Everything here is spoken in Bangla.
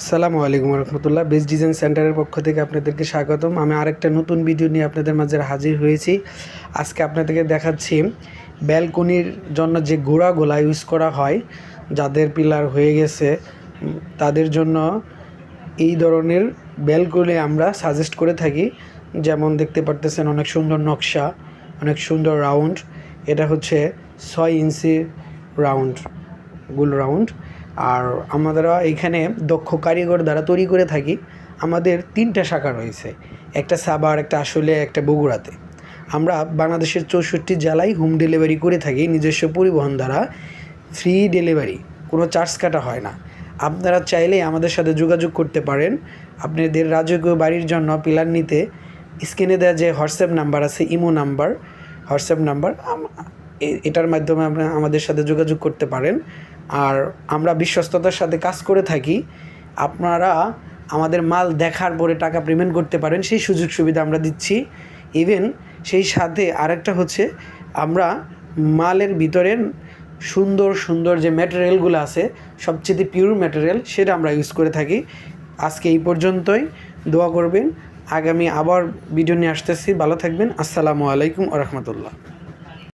আসসালামু আলাইকুম রহমতুল্লাহ। বেস্ট ডিজাইন সেন্টারের পক্ষ থেকে আপনাদেরকে স্বাগতম। আমি আরেকটা নতুন ভিডিও নিয়ে আপনাদের মাঝে হাজির হয়েছি। আজকে আপনাদেরকে দেখাচ্ছি ব্যালকনির জন্য যে গোড়াগুলা ইউজ করা হয়, যাদের পিলার হয়ে গেছে তাদের জন্য এই ধরনের ব্যালকনি আমরা সাজেস্ট করে থাকি। যেমন দেখতে পারতেছেন, অনেক সুন্দর নকশা, অনেক সুন্দর রাউন্ড। এটা হচ্ছে 6 ইঞ্চি রাউন্ড, গোল রাউন্ড। আর আমরা এখানে দক্ষ কারিগর দ্বারা তৈরি করে থাকি। আমাদের 3টা শাখা রয়েছে, একটা সাভার, একটা আশুলিয়া, একটা বগুড়াতে। আমরা বাংলাদেশের 64 জেলায় হোম ডেলিভারি করে থাকি, নিজস্ব পরিবহন দ্বারা। ফ্রি ডেলিভারি, কোনো চার্জ কাটা হয় না। আপনারা চাইলেই আমাদের সাথে যোগাযোগ করতে পারেন। আপনাদের রাজকীয় বাড়ির জন্য পিলার নিতে স্ক্রিনে দেওয়া যে হোয়াটসঅ্যাপ নাম্বার আছে, ইমো নাম্বার, হোয়াটসঅ্যাপ নাম্বার, এটার মাধ্যমে আপনারা আমাদের সাথে যোগাযোগ করতে পারেন। আর আমরা বিশ্বস্ততার সাথে কাজ করে থাকি। আপনারা আমাদের মাল দেখার পরে টাকা পেমেন্ট করতে পারেন, সেই সুযোগ সুবিধা আমরা দিচ্ছি। ইভেন সেই সাথে আরেকটা হচ্ছে, আমরা মালের ভিতরে সুন্দর সুন্দর যে ম্যাটেরিয়ালগুলো আছে, সবচেয়ে পিওর ম্যাটেরিয়াল, সেটা আমরা ইউজ করে থাকি। আজকে এই পর্যন্তই। দোয়া করবেন। আগামী আবার ভিডিও নিয়ে আসতেছি। ভালো থাকবেন। আসসালামু আলাইকুম ওয়া রাহমাতুল্লাহ।